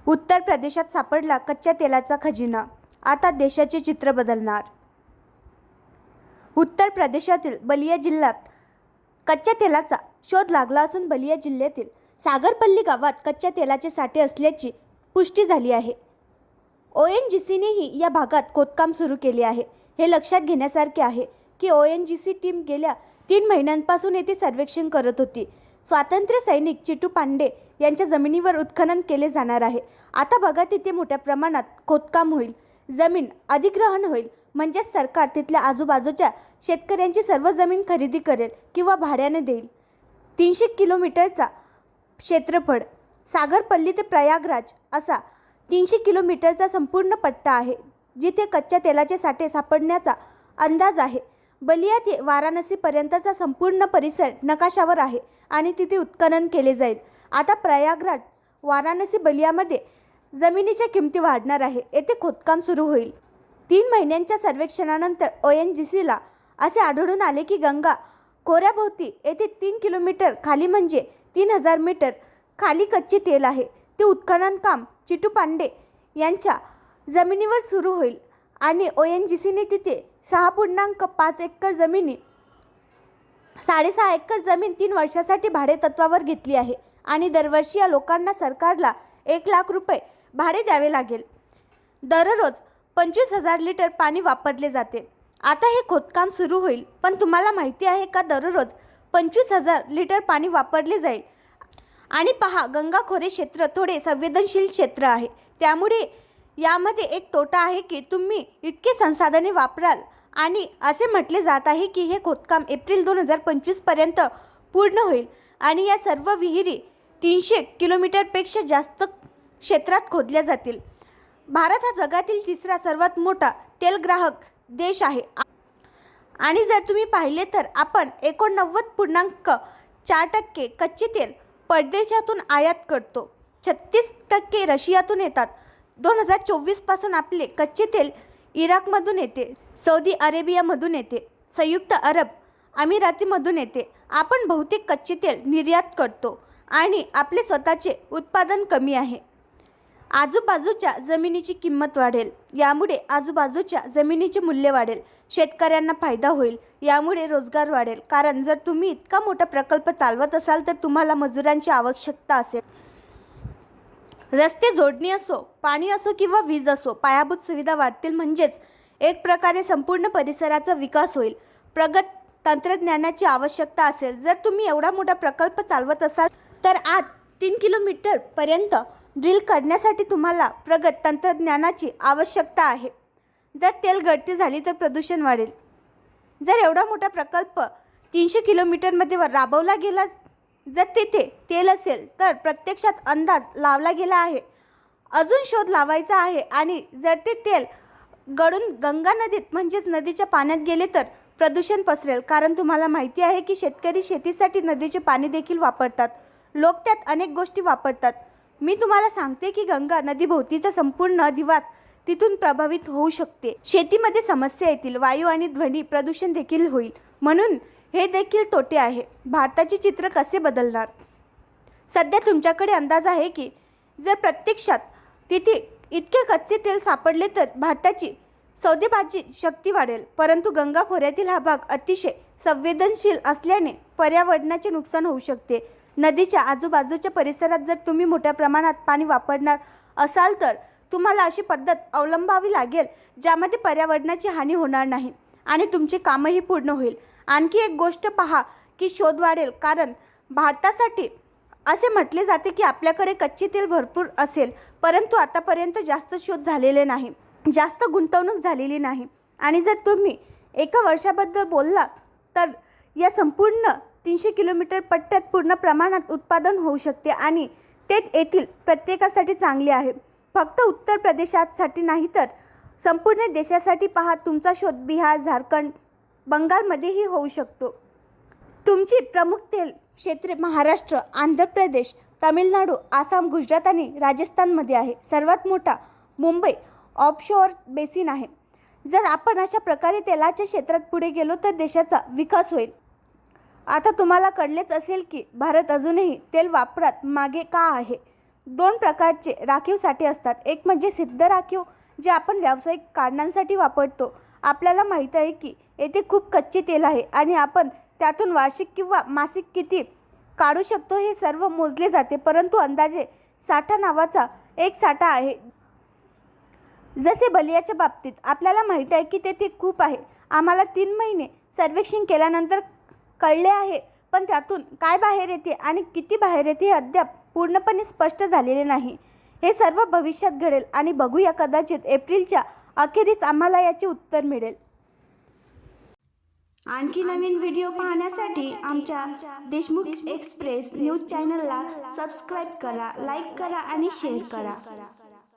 उत्तर प्रदेशात सापडला कच्च्या तेलाचा खजिना. आता देशाचे चित्र बदलणार. उत्तर प्रदेशातील बलिया जिल्ह्यात कच्च्या तेलाचा शोध लागला असून बलिया जिल्ह्यातील सागरपल्ली गावात कच्च्या तेलाचे साठे असल्याची पुष्टी झाली आहे. ONGCनेही या भागात खोदकाम सुरू केले आहे. हे लक्षात घेण्यासारखे आहे की ONGC टीम गेल्या 3 महिन्यांपासून येथे सर्वेक्षण करत होती. स्वातंत्र्य सैनिक चिटू पांडे यांच्या जमिनीवर उत्खनन केले जाणार आहे. आता बघा तिथे मोठ्या प्रमाणात खोदकाम होईल. जमीन अधिग्रहण होईल म्हणजे सरकार तिथल्या आजूबाजूच्या शेतकऱ्यांची सर्व जमीन खरेदी करेल किंवा भाड्याने देईल. 300 किलोमीटरचा क्षेत्रफळ सागरपल्ली ते प्रयागराज असा 300 किलोमीटरचा संपूर्ण पट्टा आहे जिथे कच्च्या तेलाचे साठे सापडण्याचा अंदाज आहे. बलिया ते वाराणसीपर्यंतचा संपूर्ण परिसर नकाशावर आहे आणि तिथे उत्खनन केले जाईल. आता प्रयागराज, वाराणसी, बलियामध्ये जमिनीच्या किमती वाढणार आहे. येथे खोदकाम सुरू होईल. 3 महिन्यांच्या सर्वेक्षणानंतर ONGCला असे आढळून आले की गंगा खोऱ्याभोवती येथे 3 किलोमीटर खाली म्हणजे 3000 मीटर खाली कच्चे तेल आहे. ते उत्खनन काम चिटू पांडे यांच्या जमिनीवर सुरू होईल आणि ONGCने तिथे 6.5 एकर जमिनी 6.5 एकर जमीन 3 वर्षासाठी भाडेतत्वावर घेतली आहे आणि दरवर्षी या लोकांना सरकारला 1 लाख रुपये भाडे द्यावे लागेल. दररोज 25,000 लिटर पाणी वापरले जाते. आता हे खोदकाम सुरू होईल, पण तुम्हाला माहिती आहे का दररोज 25,000 लिटर पाणी वापरले जाईल. आणि पहा, गंगा खोरे क्षेत्र थोडे संवेदनशील क्षेत्र आहे. त्यामुळे यामध्ये एक तोटा आहे की तुम्ही इतके संसाधने वापराल आणि असे म्हटले जात आहे की हे खोदकाम एप्रिल 2025 पर्यंत पूर्ण होईल आणि या सर्व विहिरी 300 किलोमीटरपेक्षा जास्त क्षेत्रात खोदल्या जातील. भारत हा जगातील तिसरा सर्वात मोठा तेल ग्राहक देश आहे आणि जर तुम्ही पाहिले तर आपण 89.4% कच्चे तेल परदेशातून आयात करतो. 36% रशियातून येतात. 2024 पासून आपले कच्चे तेल इराकमधून येते, सौदी अरेबियामधून येते, संयुक्त अरब अमिरातीमधून येते. आपण बहुतेक कच्चे तेल निर्यात करतो आणि आपले स्वतःचे उत्पादन कमी आहे. आजूबाजूच्या जमिनीची किंमत वाढेल, यामुळे आजूबाजूच्या जमिनीचे मूल्य वाढेल. शेतकऱ्यांना फायदा होईल, यामुळे रोजगार वाढेल. कारण जर तुम्ही इतका मोठा प्रकल्प चालवत असाल तर तुम्हाला मजुरांची आवश्यकता असेल. रस्ते जोडणी असो, पाणी असो किंवा वीज असो, पायाभूत सुविधा वाढतील म्हणजेच एक प्रकारे संपूर्ण परिसराचा विकास होईल. प्रगत तंत्रज्ञानाची आवश्यकता असेल. जर तुम्ही एवढा मोठा प्रकल्प चालवत असाल तर आज 3 किलोमीटरपर्यंत ड्रिल करण्यासाठी तुम्हाला प्रगत तंत्रज्ञानाची आवश्यकता आहे. जर तेल गळती झाली तर प्रदूषण वाढेल. जर एवढा मोठा प्रकल्प 300 किलोमीटरमध्ये राबवला गेला, जर तेथे तेल असेल तर प्रत्यक्षात अंदाज लावला गेला आहे. अजून शोध लावायचा आहे आणि जर ते तेल गळून गंगा नदीत म्हणजेच नदीच्या पाण्यात गेले तर प्रदूषण पसरेल. कारण तुम्हाला माहिती आहे की शेतकरी शेतीसाठी नदीचे पाणी देखील वापरतात. लोक त्यात अनेक गोष्टी वापरतात. मी तुम्हाला सांगते की गंगा नदीभोवतीचा संपूर्ण अधिवास तिथून प्रभावित होऊ शकते. शेतीमध्ये समस्या येतील, वायू आणि ध्वनी प्रदूषण देखील होईल. म्हणून हे देखील तोटे आहे. भारताचे चित्र कसे बदलणार? सध्या तुमच्याकडे अंदाज आहे की जर प्रत्यक्षात तिथे इतके कच्चे तेल सापडले तर भारताची सौदेबाजी शक्ती वाढेल. परंतु गंगा खोऱ्यातील हा भाग अतिशय संवेदनशील असल्याने पर्यावरणाचे नुकसान होऊ शकते. नदीच्या आजूबाजूच्या परिसरात जर तुम्ही मोठ्या प्रमाणात पाणी वापरणार असाल तर तुम्हाला अशी पद्धत अवलंबावी लागेल ज्यामध्ये पर्यावरणाची हानी होणार नाही आणि तुमचे कामही पूर्ण होईल. आणखी एक गोष्ट पहा की शोध वाढेल. कारण भारतासाठी असे म्हटले जाते की आपल्याकडे कच्चे तेल भरपूर असेल, परंतु आतापर्यंत जास्त शोध झालेले नाही, जास्त गुंतवणूक झालेली नाही. आणि जर तुम्ही एका वर्षाबद्दल बोलला तर या संपूर्ण 300 किलोमीटर पट्ट्यात पूर्ण प्रमाणात उत्पादन होऊ शकते आणि ते येथील प्रत्येकासाठी चांगले आहे. फक्त उत्तर प्रदेशासाठी नाही तर संपूर्ण देशासाठी पहा. तुमचा शोध बिहार, झारखंड, बंगालमध्येही होऊ शकतो. तुमची प्रमुख तेल क्षेत्रे महाराष्ट्र, आंध्र प्रदेश, तामिळनाडू, आसाम, गुजरात आणि राजस्थानमध्ये आहे. सर्वात मोठा मुंबई ऑफशोअर बेसिन आहे. जर आपण अशा प्रकारे तेलाच्या क्षेत्रात पुढे गेलो तर देशाचा विकास होईल. आता तुम्हाला कळलेच असेल की भारत अजूनही तेल वापरात मागे का आहे. दोन प्रकारचे राखीव साठे असतात. एक म्हणजे सिद्ध राखीव, जे आपण व्यावसायिक कारणांसाठी वापरतो. आपल्याला माहीत आहे की येथे खूप कच्चे तेल आहे आणि आपण त्यातून वार्षिक किंवा मासिक किती काढू शकतो हे सर्व मोजले जाते. परंतु अंदाजे साठा नावाचा एक साठा आहे. जसे बलियाच्या बाबतीत आपल्याला माहीत आहे की तेथे खूप आहे. आम्हाला 3 महिने सर्वेक्षण केल्यानंतर कळले आहे, पण त्यातून काय बाहेर येते आणि किती बाहेर येते हे अद्याप पूर्णपणे स्पष्ट झालेले नाही. हे सर्व भविष्यात घडेल आणि बघूया, कदाचित एप्रिलच्या अखेरीस आम्हाला याचे उत्तर मिळेल. आणखी नवीन व्हिडिओ पाहण्यासाठी आमच्या देशमुख एक्सप्रेस न्यूज चॅनलला सबस्क्राईब करा, लाईक करा आणि शेअर करा.